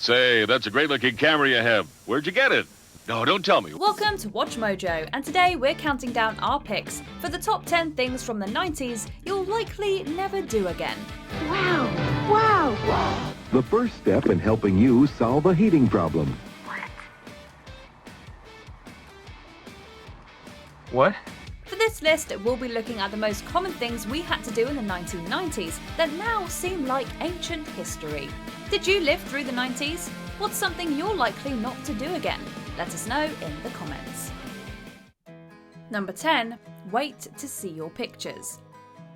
Say, that's a great-looking camera you have. Where'd you get it? No, don't tell me. Welcome to WatchMojo, and today we're counting down our picks for the top 10 things from the 90s you'll likely never do again. Wow. The first step in helping you solve a heating problem. What? For this list, we'll be looking at the most common things we had to do in the 1990s that now seem like ancient history. Did you live through the 90s? What's something you're likely not to do again? Let us know in the comments. Number 10. Wait to see your pictures.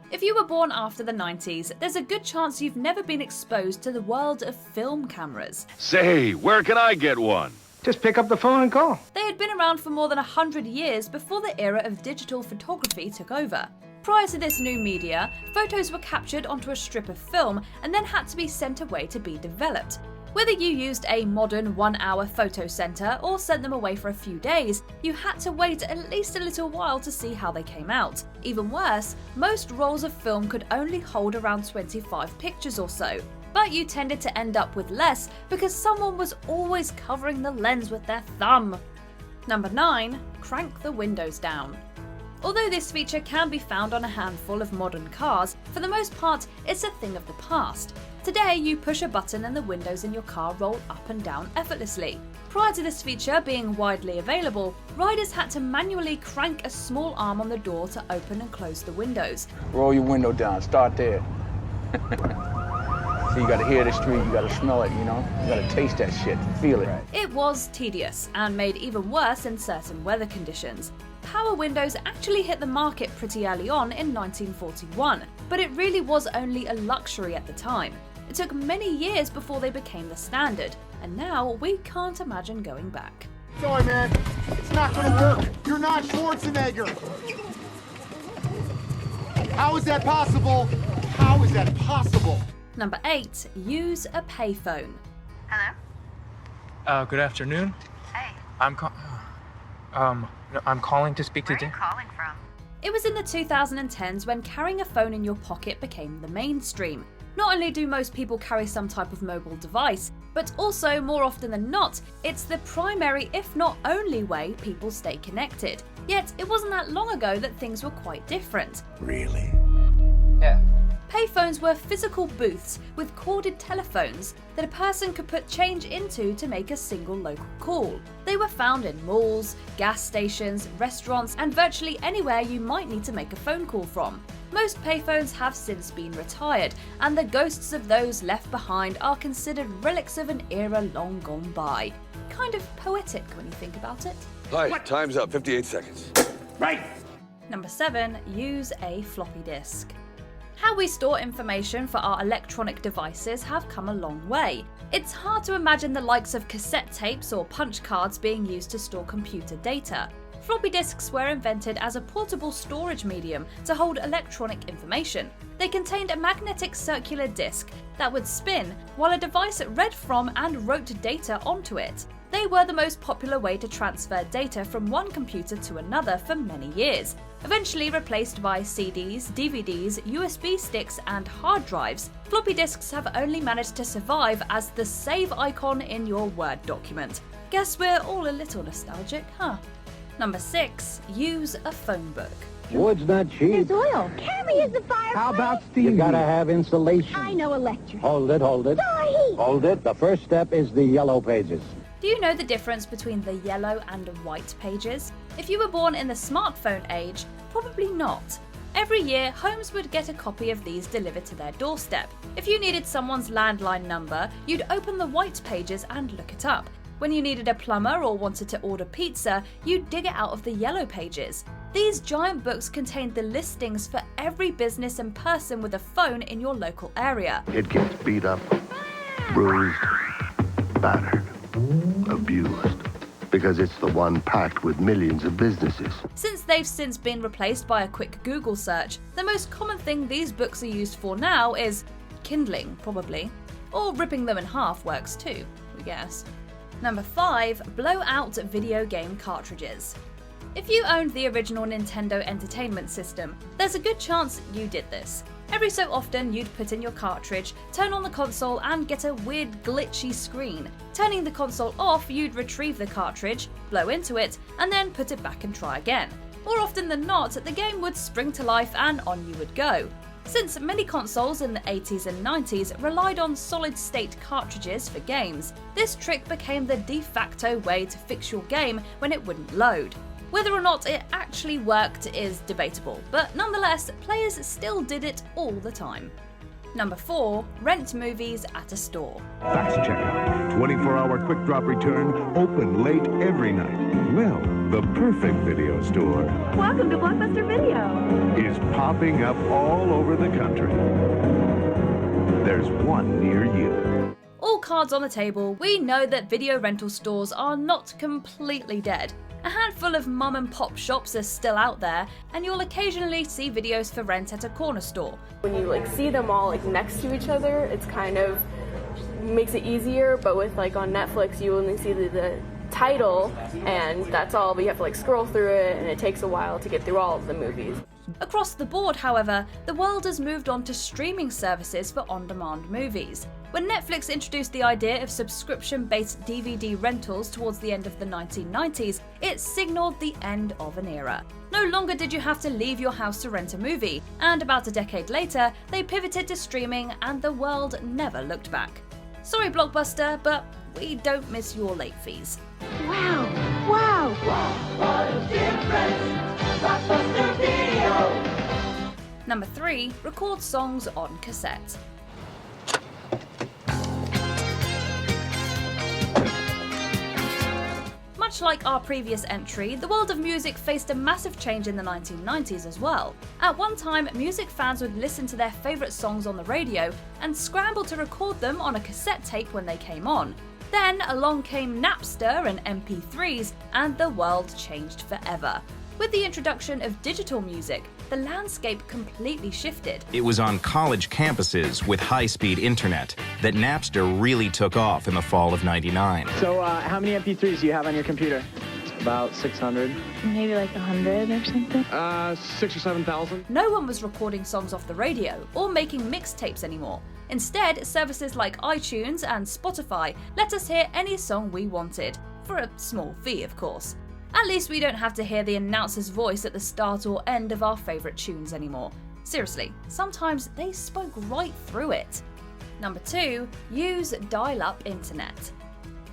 If you were born after the 90s, there's a good chance you've never been exposed to the world of film cameras. Say, where can I get one? Just pick up the phone and call. They had been around for more than 100 years before the era of digital photography took over. Prior to this new media, photos were captured onto a strip of film and then had to be sent away to be developed. Whether you used a modern 1-hour photo center or sent them away for a few days, you had to wait at least a little while to see how they came out. Even worse, most rolls of film could only hold around 25 pictures or so. But you tended to end up with less because someone was always covering the lens with their thumb. Number 9. Crank the windows down. Although this feature can be found on a handful of modern cars, for the most part it's a thing of the past. Today you push a button and the windows in your car roll up and down effortlessly. Prior to this feature being widely available, riders had to manually crank a small arm on the door to open and close the windows. Roll your window down, start there. So you gotta hear the street, you gotta smell it, you know? You gotta taste that shit, feel it. It was tedious and made even worse in certain weather conditions. Power windows actually hit the market pretty early on in 1941, but it really was only a luxury at the time. It took many years before they became the standard, and now we can't imagine going back. Sorry, man. It's not gonna work. You're not Schwarzenegger. How is that possible? How is that possible? Number 8. Use a payphone. Hello? Good afternoon. Hey, I'm calling to speak where to are you calling from? It was in the 2010s when carrying a phone in your pocket became the mainstream. Not only do most people carry some type of mobile device, but also, more often than not, it's the primary, if not only way people stay connected. Yet, it wasn't that long ago that things were quite different. Really? Yeah. Payphones were physical booths with corded telephones that a person could put change into to make a single local call. They were found in malls, gas stations, restaurants, and virtually anywhere you might need to make a phone call from. Most payphones have since been retired, and the ghosts of those left behind are considered relics of an era long gone by. Kind of poetic when you think about it. Hi, time's up. 58 seconds. Right. Number 7. Use a floppy disk. How we store information for our electronic devices have come a long way. It's hard to imagine the likes of cassette tapes or punch cards being used to store computer data. Floppy disks were invented as a portable storage medium to hold electronic information. They contained a magnetic circular disc that would spin while a device read from and wrote data onto it. They were the most popular way to transfer data from one computer to another for many years, eventually replaced by CDs, DVDs, USB sticks, and hard drives. Floppy disks have only managed to survive as the save icon in your Word document. Guess we're all a little nostalgic, huh? Number 6. Use a phone book. Wood's not cheap. There's oil. Carry is the fireplace. How about steam? You gotta have insulation. I know electric. Hold it. Sorry. Hold it. The first step is the yellow pages. Do you know the difference between the yellow and white pages? If you were born in the smartphone age, probably not. Every year, homes would get a copy of these delivered to their doorstep. If you needed someone's landline number, you'd open the white pages and look it up. When you needed a plumber or wanted to order pizza, you'd dig it out of the yellow pages. These giant books contained the listings for every business and person with a phone in your local area. It gets beat up, bruised, battered, abused, because it's the one packed with millions of businesses. Since they've since been replaced by a quick Google search, the most common thing these books are used for now is kindling, probably. Or ripping them in half works too, we guess. Number 5. Blow out video game cartridges. If you owned the original Nintendo Entertainment System, there's a good chance you did this. Every so often, you'd put in your cartridge, turn on the console, and get a weird glitchy screen. Turning the console off, you'd retrieve the cartridge, blow into it, and then put it back and try again. More often than not, the game would spring to life and on you would go. Since many consoles in the 80s and 90s relied on solid-state cartridges for games, this trick became the de facto way to fix your game when it wouldn't load. Whether or not it actually worked is debatable, but nonetheless, players still did it all the time. Number 4. Rent movies at a store. Fast checkout, 24-hour quick drop return, open late every night. Well, the perfect video store Welcome to Blockbuster Video. is popping up all over the country. There's one near you. All cards on the table, we know that video rental stores are not completely dead. A handful of mum and pop shops are still out there, and you'll occasionally see videos for rent at a corner store. When you see them all next to each other, it's kind of makes it easier, but with on Netflix you only see the title and that's all, but you have to scroll through it and it takes a while to get through all of the movies. Across the board, however, the world has moved on to streaming services for on-demand movies. When Netflix introduced the idea of subscription-based DVD rentals towards the end of the 1990s, it signaled the end of an era. No longer did you have to leave your house to rent a movie, and about a decade later, they pivoted to streaming and the world never looked back. Sorry Blockbuster, but we don't miss your late fees. Wow. Wow. Number 3. Record songs on cassette. Much like our previous entry, the world of music faced a massive change in the 1990s as well. At one time, music fans would listen to their favourite songs on the radio and scramble to record them on a cassette tape when they came on. Then along came Napster and MP3s, and the world changed forever. With the introduction of digital music, the landscape completely shifted. It was on college campuses with high-speed internet that Napster really took off in the fall of '99. So, how many MP3s do you have on your computer? About 600. Maybe 100 or something. 6,000 or 7,000. No one was recording songs off the radio or making mixtapes anymore. Instead, services like iTunes and Spotify let us hear any song we wanted, for a small fee, of course. At least we don't have to hear the announcer's voice at the start or end of our favourite tunes anymore. Seriously, sometimes they spoke right through it. Number 2. Use dial-up internet.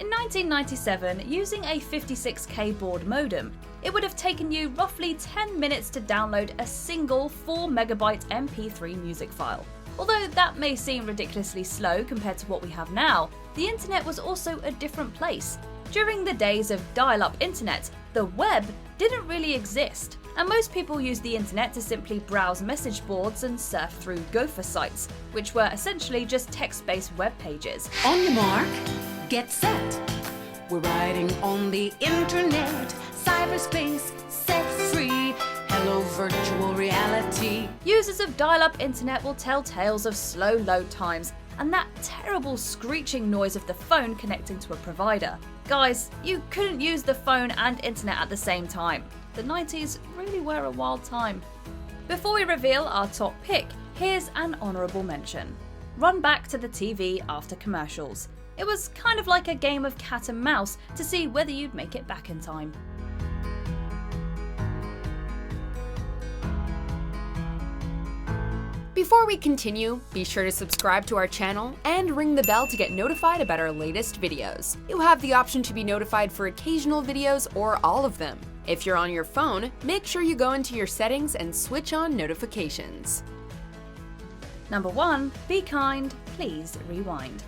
In 1997, using a 56k baud modem, it would have taken you roughly 10 minutes to download a single 4MB MP3 music file. Although that may seem ridiculously slow compared to what we have now, the internet was also a different place. During the days of dial-up internet, the web didn't really exist, and most people used the internet to simply browse message boards and surf through gopher sites, which were essentially just text-based web pages. On your mark, get set. We're riding on the internet, cyberspace, set free. Hello, virtual reality. Users of dial-up internet will tell tales of slow load times and that terrible screeching noise of the phone connecting to a provider. Guys, you couldn't use the phone and internet at the same time. The 90s really were a wild time. Before we reveal our top pick, here's an honourable mention. Run back to the TV after commercials. It was kind of like a game of cat and mouse to see whether you'd make it back in time. Before we continue, be sure to subscribe to our channel and ring the bell to get notified about our latest videos. You'll have the option to be notified for occasional videos or all of them. If you're on your phone, make sure you go into your settings and switch on notifications. Number 1. Be kind, please rewind.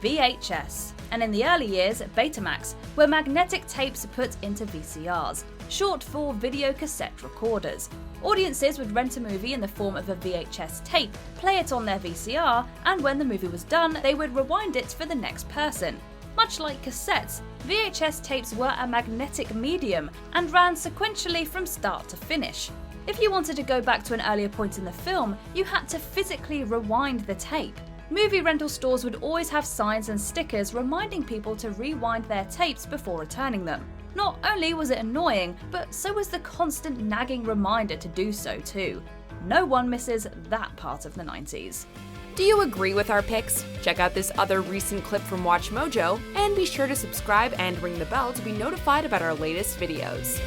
VHS, and in the early years, Betamax, were magnetic tapes put into VCRs, short for video cassette recorders. Audiences would rent a movie in the form of a VHS tape, play it on their VCR, and when the movie was done, they would rewind it for the next person. Much like cassettes, VHS tapes were a magnetic medium and ran sequentially from start to finish. If you wanted to go back to an earlier point in the film, you had to physically rewind the tape. Movie rental stores would always have signs and stickers reminding people to rewind their tapes before returning them. Not only was it annoying, but so was the constant nagging reminder to do so too. No one misses that part of the 90s. Do you agree with our picks? Check out this other recent clip from WatchMojo, and be sure to subscribe and ring the bell to be notified about our latest videos.